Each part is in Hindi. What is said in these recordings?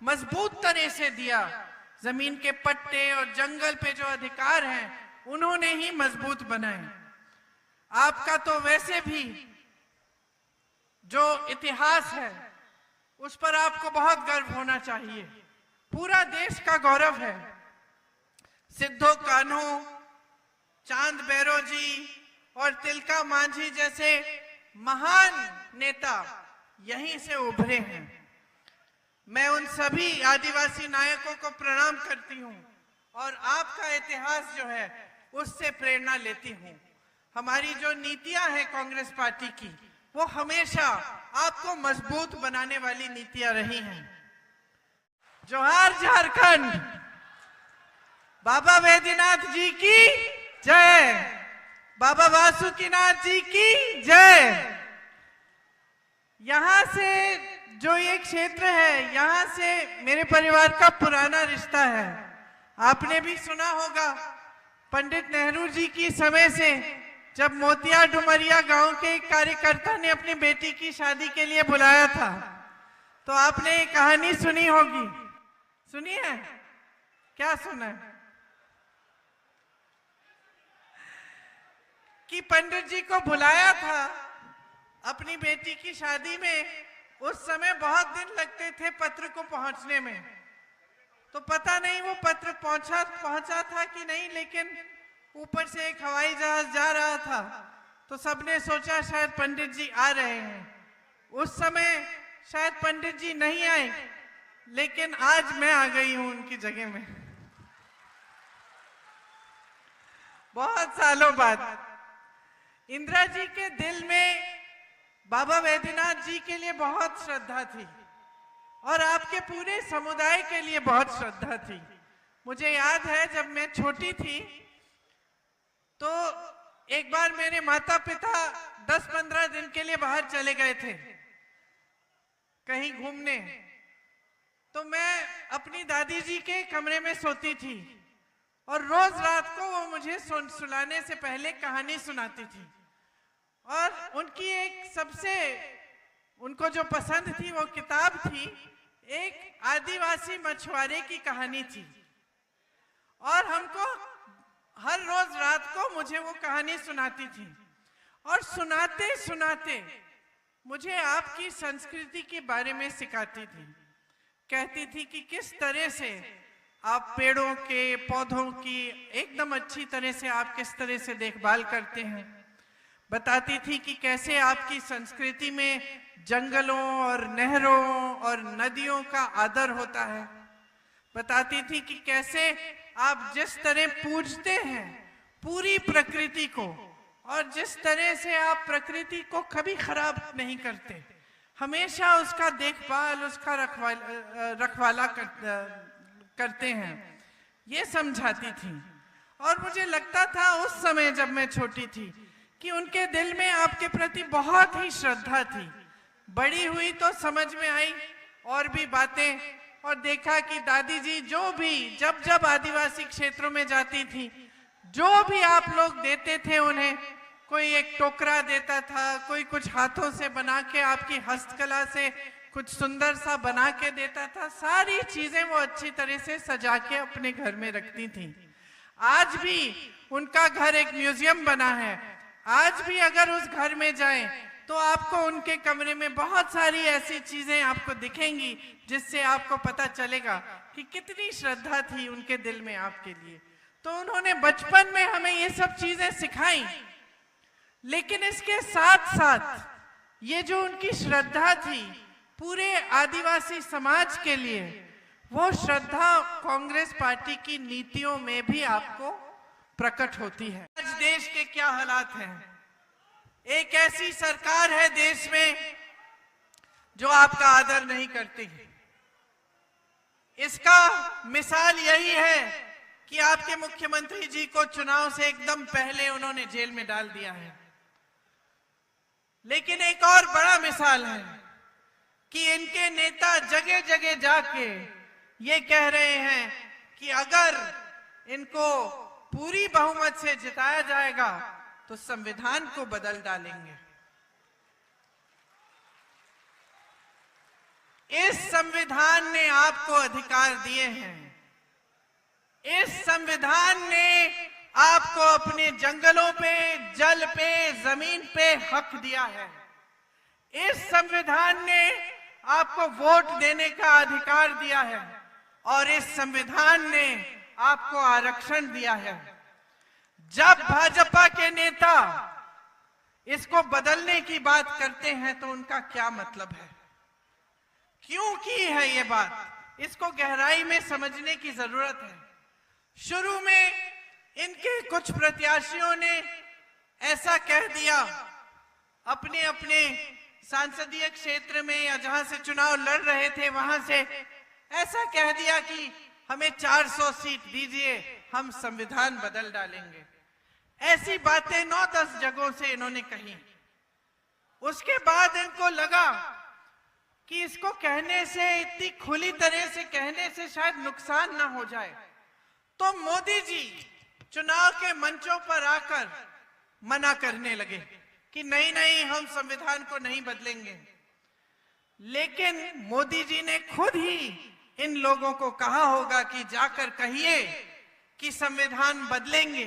मजबूत तरह से दिया। जमीन के पट्टे और जंगल पे जो अधिकार हैं उन्होंने ही मजबूत बनाए। आपका तो वैसे भी जो इतिहास है उस पर आपको बहुत गर्व होना चाहिए। पूरा देश का गौरव है। सिद्धो कान्हू, चांद बैरो जी और तिलका मांझी जैसे महान नेता यहीं से उभरे हैं। मैं उन सभी आदिवासी नायकों को प्रणाम करती हूं और आपका इतिहास जो है उससे प्रेरणा लेती हूं। हमारी जो नीतियां हैं कांग्रेस पार्टी की, वो हमेशा आपको मजबूत बनाने वाली नीतियां रही हैं। जोहार झारखंड, बाबा वैद्यनाथ जी की जय, बाबा वासुकीनाथ जी की जय। यहाँ से जो ये क्षेत्र है, यहाँ से मेरे परिवार का पुराना रिश्ता है। आपने भी सुना होगा पंडित नेहरू जी की समय से जब मोतिया डुमरिया गांव के एक कार्यकर्ता ने अपनी बेटी की शादी के लिए बुलाया था, तो आपने ये कहानी सुनी होगी। सुनी है? क्या सुना है? कि पंडित जी को बुलाया था अपनी बेटी की शादी में। उस समय बहुत दिन लगते थे पत्र को पहुंचने में, तो पता नहीं वो पत्र पहुंचा था कि नहीं, लेकिन ऊपर से एक हवाई जहाज जा रहा था तो सबने सोचा शायद पंडित जी आ रहे हैं। उस समय शायद पंडित जी नहीं आए, लेकिन आज मैं आ गई हूं उनकी जगह में, बहुत सालों बाद। इंदिरा जी के दिल में बाबा वैद्यनाथ जी के लिए बहुत श्रद्धा थी और आपके पूरे समुदाय के लिए बहुत श्रद्धा थी। मुझे याद है जब मैं छोटी थी तो एक बार मेरे माता पिता 10-15 दिन के लिए बाहर चले गए थे कहीं घूमने, तो मैं अपनी दादी जी के कमरे में सोती थी और रोज रात को वो मुझे सुलाने से पहले कहानी सुनाती थी। और उनकी एक सबसे उनको जो पसंद थी वो किताब थी, एक आदिवासी मछुआरे की कहानी थी। और हमको हर रोज रात को मुझे वो कहानी सुनाती थी और सुनाते सुनाते मुझे आपकी संस्कृति के बारे में सिखाती थी। कहती थी कि किस तरह से आप पेड़ों के पौधों की एकदम अच्छी तरह से आप किस तरह से देखभाल करते हैं। बताती थी कि कैसे आपकी संस्कृति में जंगलों और नहरों और नदियों का आदर होता है। बताती थी कि कैसे आप जिस तरह पूजते हैं पूरी प्रकृति को और जिस तरह से आप प्रकृति को कभी खराब नहीं करते, हमेशा उसका देखभाल, उसका रखवाला करते हैं, ये समझाती थी। और मुझे लगता था उस समय जब मैं छोटी थी कि उनके दिल में आपके प्रति बहुत ही श्रद्धा थी। बड़ी हुई तो समझ में आई और भी बातें, और देखा कि दादी जी जब जब आदिवासी क्षेत्रों में जाती थी, जो भी आप लोग देते थे उन्हें, कोई एक टोकरा देता था, कोई कुछ हाथों से बना के आपकी हस्तकला से कुछ सुंदर सा बना के देता था, सारी चीजें वो अच्छी तरह से सजा के अपने घर में रखती थी। आज भी उनका घर एक म्यूजियम बना है। आज भी अगर उस घर में जाएं तो आपको उनके कमरे में बहुत सारी ऐसी चीजें आपको दिखेंगी जिससे आपको पता चलेगा कि कितनी श्रद्धा थी उनके दिल में आपके लिए। तो उन्होंने बचपन में हमें ये सब चीजें सिखाई, लेकिन इसके साथ साथ ये जो उनकी श्रद्धा थी पूरे आदिवासी समाज के लिए, वो श्रद्धा कांग्रेस पार्टी की नीतियों में भी आपको प्रकट होती है। आज देश के क्या हालात हैं, एक ऐसी सरकार है देश में जो आपका आदर नहीं करती। इसका मिसाल यही है कि आपके मुख्यमंत्री जी को चुनाव से एकदम पहले उन्होंने जेल में डाल दिया है। लेकिन एक और बड़ा मिसाल है कि इनके नेता जगह जगह जाके ये कह रहे हैं कि अगर इनको पूरी बहुमत से जिताया जाएगा तो संविधान को बदल डालेंगे। इस संविधान ने आपको अधिकार दिए हैं। इस संविधान ने आपको अपने जंगलों पे, जल पे, जमीन पे हक दिया है। इस संविधान ने आपको वोट देने का अधिकार दिया है और इस संविधान ने आपको आरक्षण दिया है। जब भाजपा के नेता इसको बदलने की बात करते हैं तो उनका क्या मतलब है, क्यों की है ये बात, इसको गहराई में समझने की जरूरत है। शुरू में इनके कुछ प्रत्याशियों ने ऐसा कह दिया अपने अपने सांसदीय क्षेत्र में या जहां से चुनाव लड़ रहे थे वहां से, ऐसा कह दिया कि हमें 400 सीट दीजिए, हम संविधान बदल डालेंगे। ऐसी बातें 9-10 जगहों से इन्होंने कही। उसके बाद इनको लगा कि इसको कहने से, इतनी खुली तरह से कहने से शायद नुकसान ना हो जाए, तो मोदी जी चुनाव के मंचों पर आकर मना करने लगे कि नहीं नहीं, हम संविधान को नहीं बदलेंगे। लेकिन मोदी जी ने खुद ही इन लोगों को कहा होगा कि जाकर कहिए कि संविधान बदलेंगे,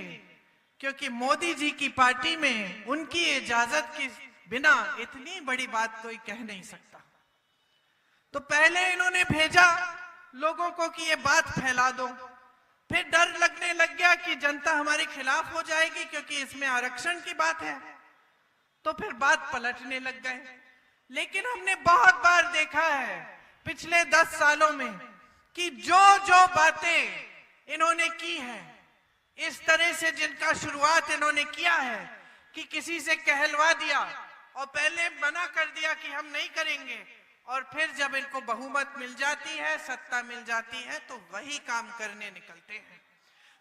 क्योंकि मोदी जी की पार्टी में उनकी इजाजत के बिना इतनी बड़ी बात कोई कह नहीं सकता। तो पहले इन्होंने भेजा लोगों को कि ये बात फैला दो, फिर डर लगने लग गया कि जनता हमारे खिलाफ हो जाएगी क्योंकि इसमें आरक्षण की बात है, तो फिर बात पलटने लग गए। लेकिन हमने बहुत बार देखा है पिछले 10 सालों में कि जो जो बातें इन्होंने की है, इस तरह से जिनका शुरुआत इन्होंने किया है कि किसी से कहलवा दिया और पहले मना कर दिया कि हम नहीं करेंगे, और फिर जब इनको बहुमत मिल जाती है, सत्ता मिल जाती है, तो वही काम करने निकलते हैं।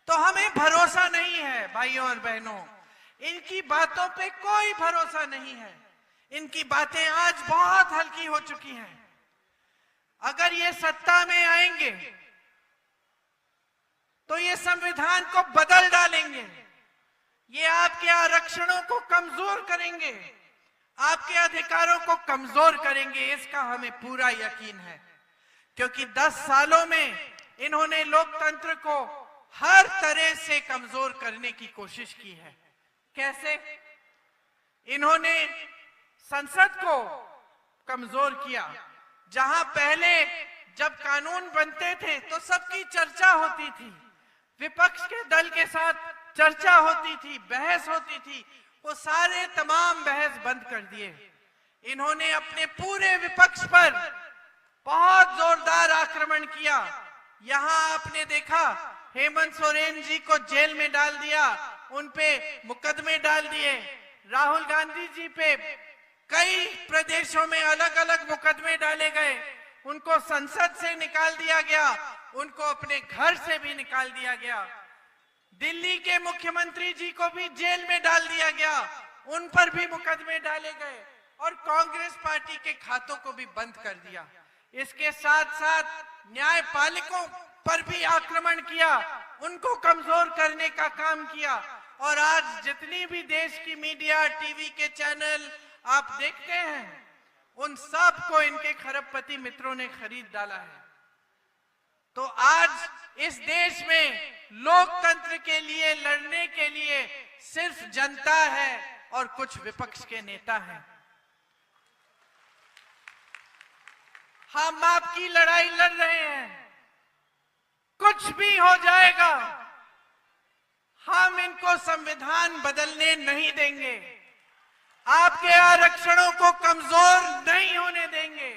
तो हमें भरोसा नहीं है भाइयों और बहनों, इनकी बातों पे कोई भरोसा नहीं है। इनकी बातें आज बहुत हल्की हो चुकी हैं। अगर ये सत्ता में आएंगे तो ये संविधान को बदल डालेंगे, ये आपके आरक्षणों को कमजोर करेंगे, आपके अधिकारों को कमजोर करेंगे, इसका हमें पूरा यकीन है। क्योंकि 10 सालों में इन्होंने लोकतंत्र को हर तरह से कमजोर करने की कोशिश की है। कैसे? इन्होंने संसद को कमजोर किया। जहां पहले जब कानून बनते थे तो सबकी चर्चा होती थी, विपक्ष के दल के साथ चर्चा होती थी, बहस होती थी, वो सारे तमाम बहस बंद कर दिए। इन्होंने अपने पूरे विपक्ष पर बहुत जोरदार आक्रमण किया। यहां आपने देखा हेमंत सोरेन जी को जेल में डाल दिया, उनपे मुकदमे डाल दिए। राहुल गांधी जी पे कई प्रदेशों में अलग अलग मुकदमे डाले गए, उनको संसद से निकाल दिया गया, उनको अपने घर से भी निकाल दिया गया। दिल्ली के मुख्यमंत्री जी को भी जेल में डाल दिया गया, उन पर भी मुकदमे डाले गए और कांग्रेस पार्टी के खातों को भी बंद कर दिया। इसके साथ साथ न्यायपालिकों पर भी आक्रमण किया, उनको कमजोर करने का काम किया। और आज जितनी भी देश की मीडिया, टीवी के चैनल आप देखते हैं, उन सब को इनके खरबपति मित्रों ने खरीद डाला है। तो आज इस देश में लोकतंत्र के लिए लड़ने के लिए सिर्फ जनता है और कुछ विपक्ष के नेता हैं। हम आपकी लड़ाई लड़ रहे हैं, कुछ भी हो जाएगा, हम इनको संविधान बदलने नहीं देंगे, आपके आरक्षणों को कमजोर नहीं होने देंगे,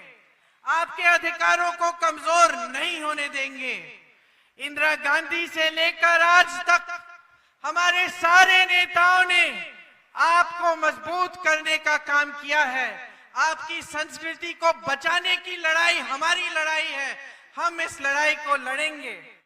आपके अधिकारों को कमजोर नहीं होने देंगे। इंदिरा गांधी से लेकर आज तक हमारे सारे नेताओं ने आपको मजबूत करने का काम किया है। आपकी संस्कृति को बचाने की लड़ाई हमारी लड़ाई है, हम इस लड़ाई को लड़ेंगे।